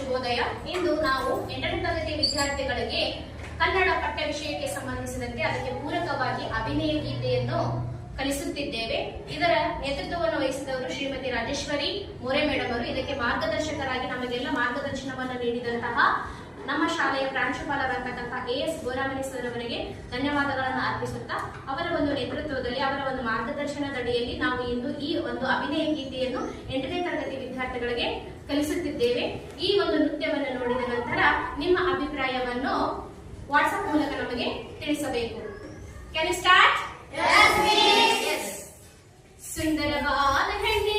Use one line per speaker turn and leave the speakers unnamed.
ಶುಭೋದಯ. ಇಂದು ನಾವು 8ನೇ ತರಗತಿ ವಿದ್ಯಾರ್ಥಿಗಳಿಗೆ ಕನ್ನಡ ಪಠ್ಯ ವಿಷಯಕ್ಕೆ ಸಂಬಂಧಿಸಿದಂತೆ ಅದಕ್ಕೆ ಪೂರಕವಾಗಿ ಅಭಿನಯ ಗೀತೆಯನ್ನು ಕಲಿಸುತ್ತಿದ್ದೇವೆ. ಇದರ ನೇತೃತ್ವವನ್ನು ವಹಿಸಿದವರು ಶ್ರೀಮತಿ ರಾಜೇಶ್ವರಿ ಮೋರೆ ಮೇಡಮ್ ಅವರು. ಇದಕ್ಕೆ ಮಾರ್ಗದರ್ಶಕರಾಗಿ ನಮಗೆಲ್ಲ ಮಾರ್ಗದರ್ಶನವನ್ನು ನೀಡಿದಂತಹ ನಮ್ಮ ಶಾಲೆಯ ಪ್ರಾಂಶುಪಾಲರಾಗಿರ್ತಕ್ಕಂಥ AS ಗೋರಾಮಣಿ ಸರ್ ಅವರಿಗೆ ಧನ್ಯವಾದಗಳನ್ನು ಅರ್ಪಿಸುತ್ತಾ, ಅವರ ಒಂದು ನೇತೃತ್ವದಲ್ಲಿ ಅವರ ಒಂದು ಮಾರ್ಗದರ್ಶನದಡಿಯಲ್ಲಿ ನಾವು ಇಂದು ಈ ಒಂದು ಅಭಿನಯ ಗೀತೆಯನ್ನು 8ನೇ ತರಗತಿ ವಿದ್ಯಾರ್ಥಿಗಳಿಗೆ ಕಲಿಸುತ್ತಿದ್ದೇವೆ. ಈ ಒಂದು ನೃತ್ಯವನ್ನು ನೋಡಿದ ನಂತರ ನಿಮ್ಮ ಅಭಿಪ್ರಾಯವನ್ನು ವಾಟ್ಸ್ಆಪ್ ಮೂಲಕ ನಮಗೆ ತಿಳಿಸಬೇಕು. Can you start? ಸುಂದರವಾದ ಹೆಣ್ಣೆ